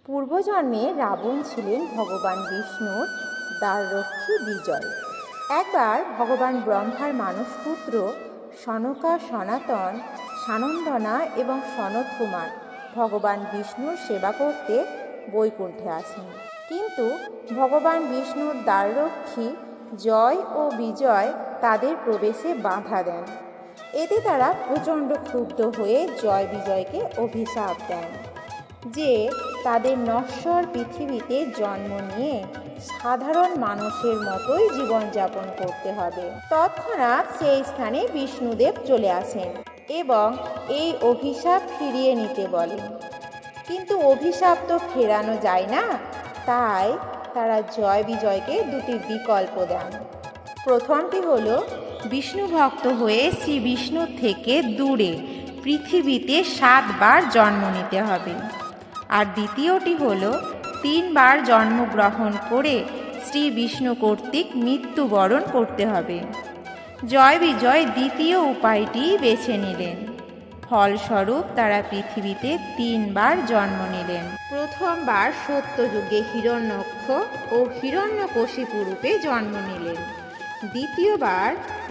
পূর্বজন্মে রাবণ ছিলেন ভগবান বিষ্ণুর দ্বাররক্ষী বিজয়। একবার ভগবান ব্রহ্মার মানসপুত্র সনকা, সনাতন, সানন্দনা এবং সনত কুমার ভগবান বিষ্ণুর সেবা করতে বৈকুণ্ঠে আসেন। কিন্তু ভগবান বিষ্ণুর দ্বাররক্ষী জয় ও বিজয় তাদের প্রবেশে বাধা দেন। এতে তারা প্রচণ্ড ক্ষুব্ধ হয়ে জয় বিজয়কে অভিশাপ দেন যে তাদের নশ্বর পৃথিবীতে জন্ম নিয়ে সাধারণ মানুষের মতোই জীবনযাপন করতে হবে। তৎক্ষণাৎ সেই স্থানে বিষ্ণুদেব চলে আসেন এবং এই অভিশাপ ফিরিয়ে নিতে বলেন। কিন্তু অভিশাপ তো ফেরানো যায় না, তাই তারা জয় বিজয়কে দুটি বিকল্প দেন। প্রথমটি হলো বিষ্ণু ভক্ত হয়ে শ্রী বিষ্ণুর থেকে দূরে পৃথিবীতে 7 বার জন্ম নিতে হবে। আর দ্বিতীয়টি হলো 3 বার জন্মগ্রহণ করে শ্রী বিষ্ণু কর্তৃক মৃত্যুবরণ করতে হবে। জয় বিজয় দ্বিতীয় উপায়টি বেছে নিলেন। ফলস্বরূপ তারা পৃথিবীতে 3 বার জন্ম নিলেন। প্রথমবার সত্যযুগে হিরণ্যক্ষ ও হিরণ্যকশিপু রূপে জন্ম নিলেন। দ্বিতীয়বার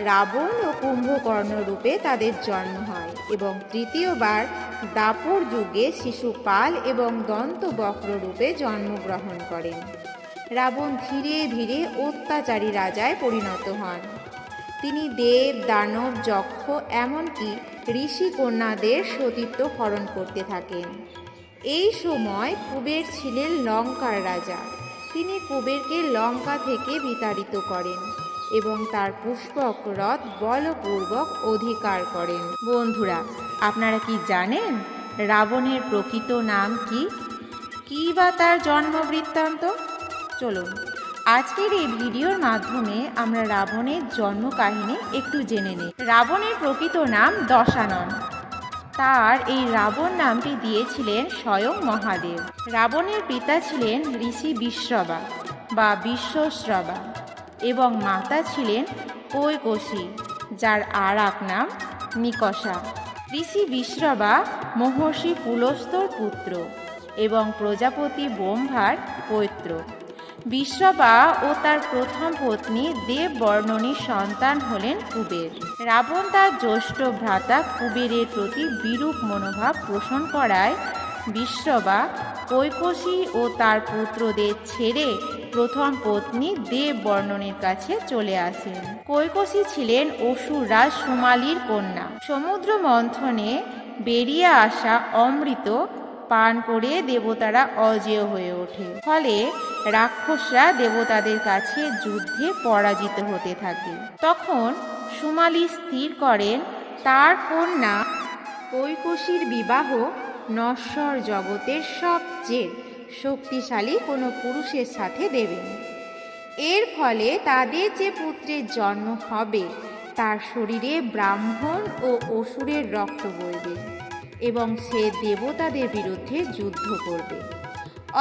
রাবণ ও কুম্ভকর্ণ রূপে তাদের জন্ম হয় এবং তৃতীয়বার দাপর যুগে শিশুপাল এবং দন্তবক্র রূপে জন্মগ্রহণ করেন। রাবণ ধীরে ধীরে অত্যাচারী রাজায় পরিণত হন। তিনি দেব, দানব, যক্ষ এমনকি ঋষি কন্যাদের সতীত্ব হরণ করতে থাকেন। এই সময় কুবের ছিলেন লঙ্কার রাজা। তিনি কুবেরকে লঙ্কা থেকে বিতাড়িত করেন এবং তার পুষ্পক রথ বলপূর্বক অধিকার করেন। বন্ধুরা, আপনারা কি জানেন রাবণের প্রকৃত নাম কি বা তার জন্ম বৃত্তান্ত? চলুন আজকের এই ভিডিওর মাধ্যমে আমরা রাবণের জন্ম কাহিনী একটু জেনে নিই। রাবণের প্রকৃত নাম দশানন। তার এই রাবণ নামটি দিয়েছিলেন স্বয়ং মহাদেব। রাবণের পিতা ছিলেন ঋষি বিশ্ববা বা বিশ্বশ্রবা এবং মাতা ছিলেন কৈকসী, যার আর এক নাম নিকষা। ঋষি বিশ্ববা মহর্ষি পুলস্তর পুত্র এবং প্রজাপতি ব্রহ্মার পৌত্র। বিশ্ববা ও তার প্রথম পত্নী দেববর্ণনীর সন্তান হলেন কুবের। রাবণ তার জ্যেষ্ঠ ভ্রাতা কুবেরের প্রতি বিরূপ মনোভাব পোষণ করায় বিশ্ববা কৈকসী ও তার পুত্রদের ছেড়ে প্রথম পত্নী দেববর্ণনীর কাছে চলে আসেন। কৈকসী ছিলেন অসুররাজ সুমালির কন্যা। সমুদ্র মন্থনে বেরিয়ে আসা অমৃত পান করে দেবতারা অজেয় হয়ে ওঠে। ফলে রাক্ষসরা দেবতাদের কাছে যুদ্ধে পরাজিত হতে থাকে। তখন সুমালি স্থির করেন তার কন্যা কৈকসীর বিবাহ নশ্বর জগতের সবচেয়ে শক্তিশালী কোনো পুরুষের সাথে দেবেন। এর ফলে তাদের যে পুত্রের জন্ম হবে তার শরীরে ব্রাহ্মণ ও অসুরের রক্ত বইবে এবং সে দেবতাদের বিরুদ্ধে যুদ্ধ করবে।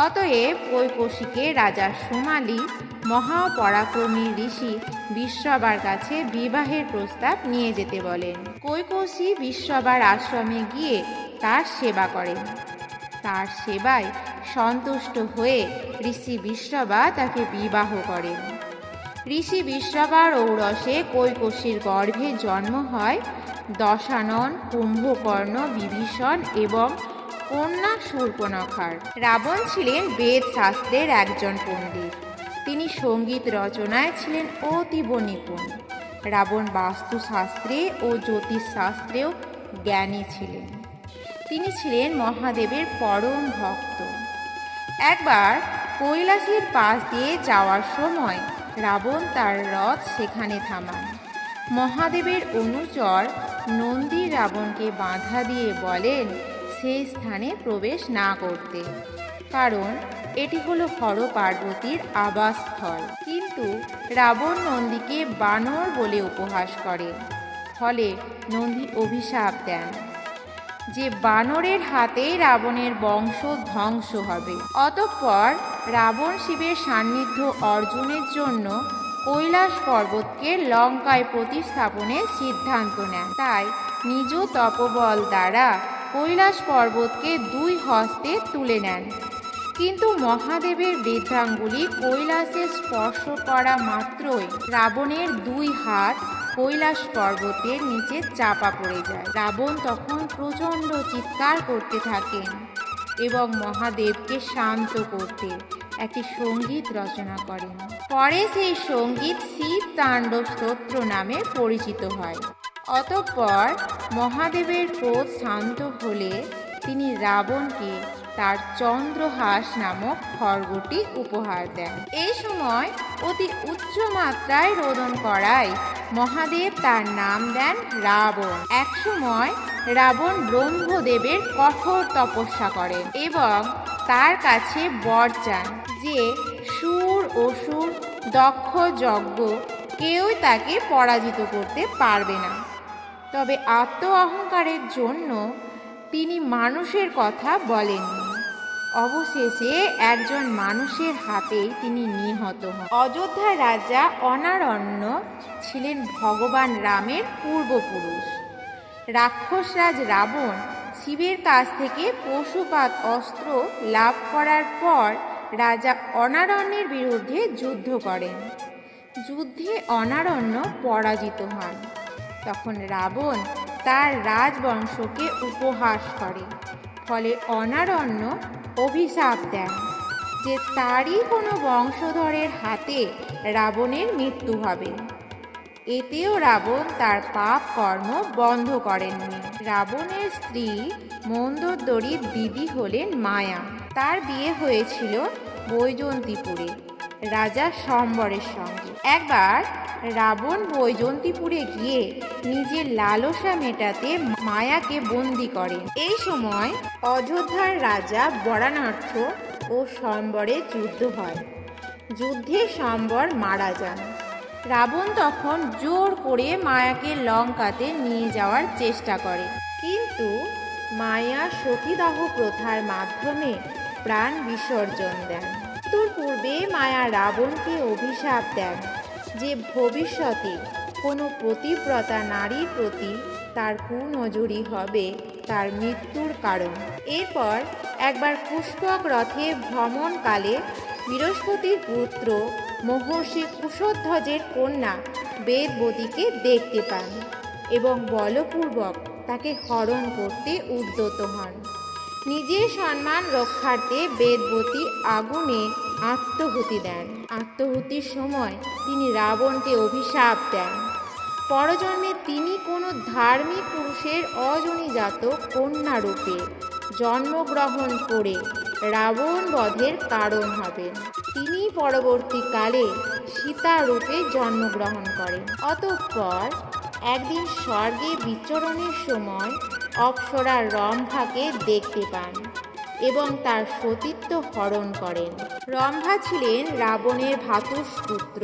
অতএব কৈকসীকে রাজা সুমালি মহাপরাক্রমী ঋষি বিশ্ববার কাছে বিবাহের প্রস্তাব নিয়ে যেতে বলেন। কৈকসী বিশ্ববার আশ্রমে গিয়ে তার সেবা করেন। তার সেবায় সন্তুষ্ট হয়ে ঋষি বিশ্ববা তাকে বিবাহ করেন। ঋষি বিশ্ববার ঔরসে কৈকসীর গর্ভে জন্ম হয় দশানন, কুম্ভকর্ণ, বিভীষণ এবং কন্যা শূর্পণখার। রাবণ ছিলেন বেদ শাস্ত্রের একজন পণ্ডিত। তিনি সঙ্গীত রচনায় ছিলেন অতীব নিপুণ। রাবণ বাস্তুশাস্ত্রে ও জ্যোতিষশাস্ত্রেও জ্ঞানী ছিলেন। তিনি ছিলেন মহাদেবের পরম ভক্ত। একবার কৈলাসের পাশ দিয়ে যাওয়ার সময় রাবণ তার রথ সেখানে থামান। মহাদেবের অনুচর নন্দী রাবণকে বাধা দিয়ে বলেন সেই স্থানে প্রবেশ না করতে, কারণ এটি হলো হর পার্বতীর আবাসস্থল। কিন্তু রাবণ নন্দীকে বানর বলে উপহাস করে। ফলে নন্দী অভিশাপ দেন যে বানরের হাতেই রাবণের বংশ ধ্বংস হবে। অতঃপর রাবণ শিবের সান্নিধ্য অর্জনের জন্য কৈলাস পর্বতকে লঙ্কায় প্রতিস্থাপনের সিদ্ধান্ত নেন। তাই নিজ তপবল দ্বারা কৈলাস পর্বতকে 2 হস্তে তুলে নেন কিন্তু মহাদেবের বৃদ্ধাঙ্গুলি কৈলাসে স্পর্শ করা মাত্রই রাবণের 2 হাত কৈলাস পর্বতের নিচে চাপা পড়ে যায়। রাবণ তখন প্রচণ্ড চিৎকার করতে থাকেন এবং মহাদেবকে শান্ত করতে একটি সঙ্গীত রচনা করেন। পরে সেই সঙ্গীত শিব তাণ্ডব স্তোত্র নামে পরিচিত হয়। অতঃপর মহাদেবের ক্রোধ শান্ত হলে তিনি রাবণকে তার চন্দ্রহাস নামক খড়গটি উপহার দেন। এই সময় অতি উচ্চ মাত্রায় রোদন করায় মহাদেব তার নাম দেন রাবণ। একসময় রাবণ ব্রহ্মদেবের কঠোর তপস্যা করেন এবং তার কাছে বর চান যে সুর অসুর দক্ষ যজ্ঞ কেউই তাকে পরাজিত করতে পারবে না। তবে আত্ম অহংকারের জন্য তিনি মানুষের কথা বলেননি। অবশেষে একজন মানুষের হাতেই তিনি নিহত হন। অযোধ্যার রাজা অনারণ্য ছিলেন ভগবান রামের পূর্বপুরুষ। রাক্ষসরাজ রাবণ শিবের কাছ থেকে পশুপাত অস্ত্র লাভ করার পর রাজা অনারণ্যের বিরুদ্ধে যুদ্ধ করেন। যুদ্ধে অনারণ্য পরাজিত হন। তখন রাবণ তার রাজবংশকে উপহাস করে। ফলে অনারণ্য অভিশাপ দেন যে তারই কোনো বংশধরের হাতে রাবণের মৃত্যু হবে। এতেও রাবণ তার পাপ কর্ম বন্ধ করেননি। রাবণের স্ত্রী মন্দোদরীর দিদি হলেন মায়া। তার বিয়ে হয়েছিল বৈজয়ন্তীপুরে রাজা সম্বরের সঙ্গে। একবার রাবণ বৈজয়ন্তীপুরে গিয়ে নিজের লালসা মেটাতে মায়াকে বন্দি করেন। এই সময় অযোধ্যার রাজা বরানর্থ ও সম্বরের যুদ্ধ হয়। যুদ্ধে সম্বর মারা যান। রাবণ তখন জোর করে মায়াকে লঙ্কাতে নিয়ে যাওয়ার চেষ্টা করে, কিন্তু মায়া সতীদাহ প্রথার মাধ্যমে প্রাণ বিসর্জন দেন। মৃত্যুর পূর্বে মায়া রাবণকে অভিশাপ দেন যে ভবিষ্যতে কোনো পতিব্রতা নারীর প্রতি তার কুনজরি হবে তার মৃত্যুর কারণ। এরপর একবার পুষ্পক রথে ভ্রমণকালে বৃহস্পতির পুত্র মহর্ষি কুশধ্বজের কন্যা বেদবতীকে দেখতে পান এবং বলপূর্বক তাকে হরণ করতে উদ্যত হন। নিজের সম্মান রক্ষার্থে বেদবতী আগুনে আত্মহুতি দেন। আত্মহুতির সময় তিনি রাবণকে অভিশাপ দেন পরজন্মে তিনি কোনো ধার্মিক পুরুষের অজনীজাত কন্যারূপে জন্মগ্রহণ করে রাবণ বধের কারণ হবেন। তিনি পরবর্তীকালে সীতারূপে জন্মগ্রহণ করেন। অতঃপর একদিন স্বর্গে বিচরণের সময় অপ্সরা রম্ভাকে দেখতে পান এবং তার সতীত্ব হরণ করেন। রম্ভা ছিলেন রাবণের ভ্রাতুষ্পুত্র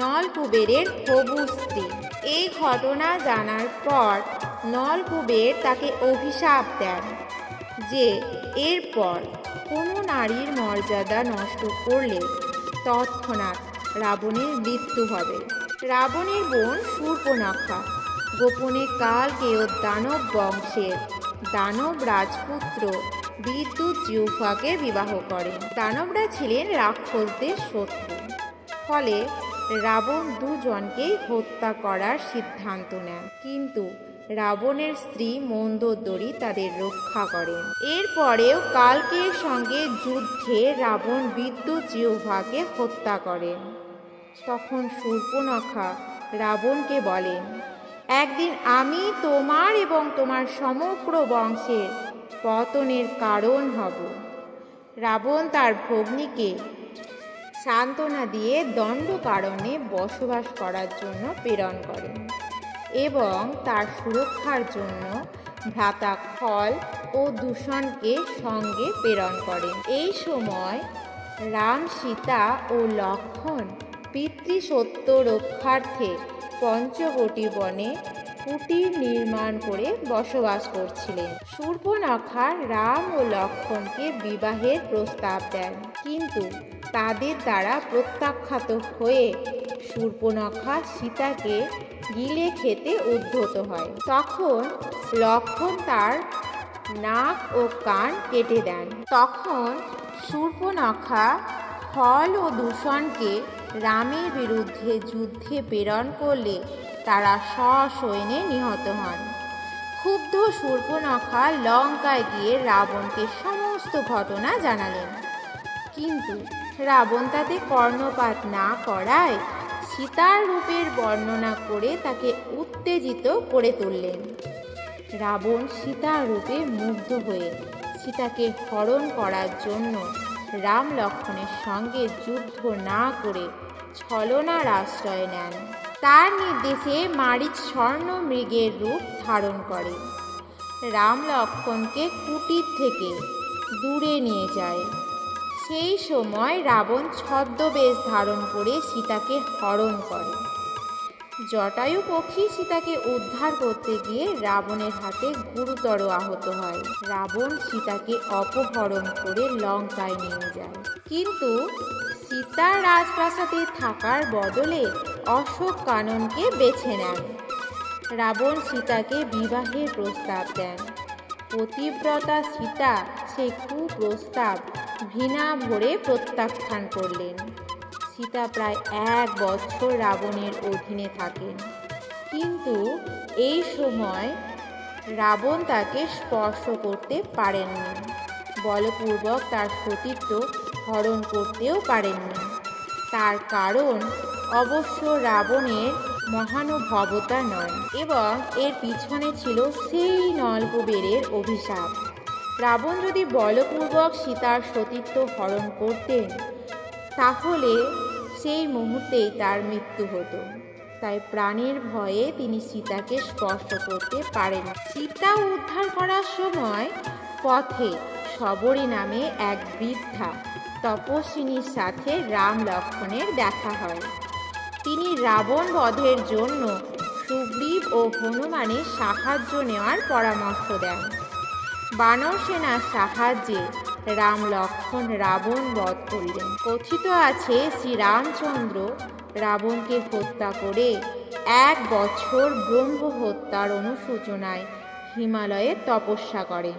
নলকুবেরের হবু স্ত্রী। এই ঘটনা জানার পর নলকুবের তাকে অভিশাপ দেন যে এরপর কোনো নারীর মর্যাদা নষ্ট করলে তৎক্ষণাৎ রাবণের মৃত্যু হবে। রাবণের বোন শূর্পণখা গোপনে কালকেয় দানব বংশের দানব রাজপুত্র বিদ্যুৎ জিহ্বাকে বিবাহ করেন। দানবরা ছিলেন রাক্ষসদের শত্রু। ফলে রাবণ দুজনকেই হত্যা করার সিদ্ধান্ত নেন, কিন্তু রাবণের স্ত্রী মন্দোদরী তাদের রক্ষা করেন। এরপরেও কালকের সঙ্গে যুদ্ধে রাবণ বিদ্যুৎ জিহ্বাকে হত্যা করেন। তখন শূর্পণখা রাবণকে বলেন, একদিন আমি তোমার এবং তোমার সমগ্র বংশের পতনের কারণ হব। রাবণ তার ভগ্নীকে সান্ত্বনা দিয়ে দণ্ডকারণ্যে বসবাস করার জন্য প্রেরণ করেন এবং তার সুরক্ষার জন্য ভ্রাতা খল ও দূষণকে সঙ্গে প্রেরণ করেন। এই সময় রাম, সীতা ও লক্ষ্মণ পিতৃসত্য রক্ষার্থে পঞ্চবটী বনে কুটির নির্মাণ করে বসবাস করছিলেন। শূর্পণখা রাম ও লক্ষ্মণকে বিবাহের প্রস্তাব দেন, কিন্তু তাদের দ্বারা প্রত্যাখ্যাত হয়ে শূর্পণখা সীতাকে গিলে খেতে উদ্যত হয়। তখন লক্ষ্মণ তার নাক ও কান কেটে দেন। তখন শূর্পণখা ফল ও দূষণকে রামের বিরুদ্ধে যুদ্ধে প্রেরণ করলে তারা সসৈন্যে নিহত হন। ক্ষুব্ধ শূর্পণখা লঙ্কায় গিয়ে রাবণকে সমস্ত ঘটনা জানালেন, কিন্তু রাবণ তাতে কর্ণপাত না করায় সীতার রূপের বর্ণনা করে তাকে উত্তেজিত করে তুললেন। রাবণ সীতার রূপে মুগ্ধ হয়ে সীতাকে হরণ করার জন্য রাম লক্ষ্মণের সঙ্গে যুদ্ধ না করে ছলনার আশ্রয় নেন। তার নির্দেশে মারীচ স্বর্ণ মৃগের রূপ ধারণ করে রাম লক্ষ্মণকে কুটির থেকে দূরে নিয়ে যায়। সেই সময় রাবণ ছদ্মবেশ ধারণ করে সীতাকে হরণ করে। জটায়ু পক্ষী সীতাকে উদ্ধার করতে গিয়ে রাবণের হাতে গুরুতর আহত হয়। রাবণ সীতাকে অপহরণ করে লঙ্কায় নিয়ে যায়, কিন্তু সীতা রাজপ্রাসাদে থাকার বদলে অশোক কাননকে বেছে নেন। রাবণ সীতাকে বিবাহের প্রস্তাব দেন। পতিব্রতা সীতা সেই কুপ্রস্তাব ঘৃণা ভরে প্রত্যাখ্যান করলেন। সীতা প্রায় 1 বছর রাবণের অধীনে থাকেন, কিন্তু এই সময় রাবণ তাকে স্পর্শ করতে পারেননি, বলপূর্বক তার সতীত্ব হরণ করতেও পারেননি। তার কারণ অবশ্য রাবণের মহানুভবতা নয়, এবং এর পিছনে ছিল সেই নলকুবেরের অভিশাপ। রাবণ যদি বলপূর্বক সীতার সতীত্ব হরণ করতেন, তাহলে সেই মুহূর্তেই তার মৃত্যু হতো। তাই প্রাণের ভয়ে তিনি সীতাকে স্পর্শ করতে পারেন। সীতা উদ্ধার করার সময় পথে শবরী নামে এক বৃদ্ধা তপস্বিনীর সাথে রাম লক্ষ্মণের দেখা হয়। তিনি রাবণ বধের জন্য সুগ্রীব ও হনুমানের সাহায্য নেওয়ার পরামর্শ দেন। বানর সেনার সাহায্যে রাম লক্ষ্মণ রাবণ বধ করলেন। কথিত আছে শ্রীরামচন্দ্র রাবণকে হত্যা করে 1 বছর ব্রহ্ম হত্যার অনুশোচনায় হিমালয়ে তপস্যা করেন।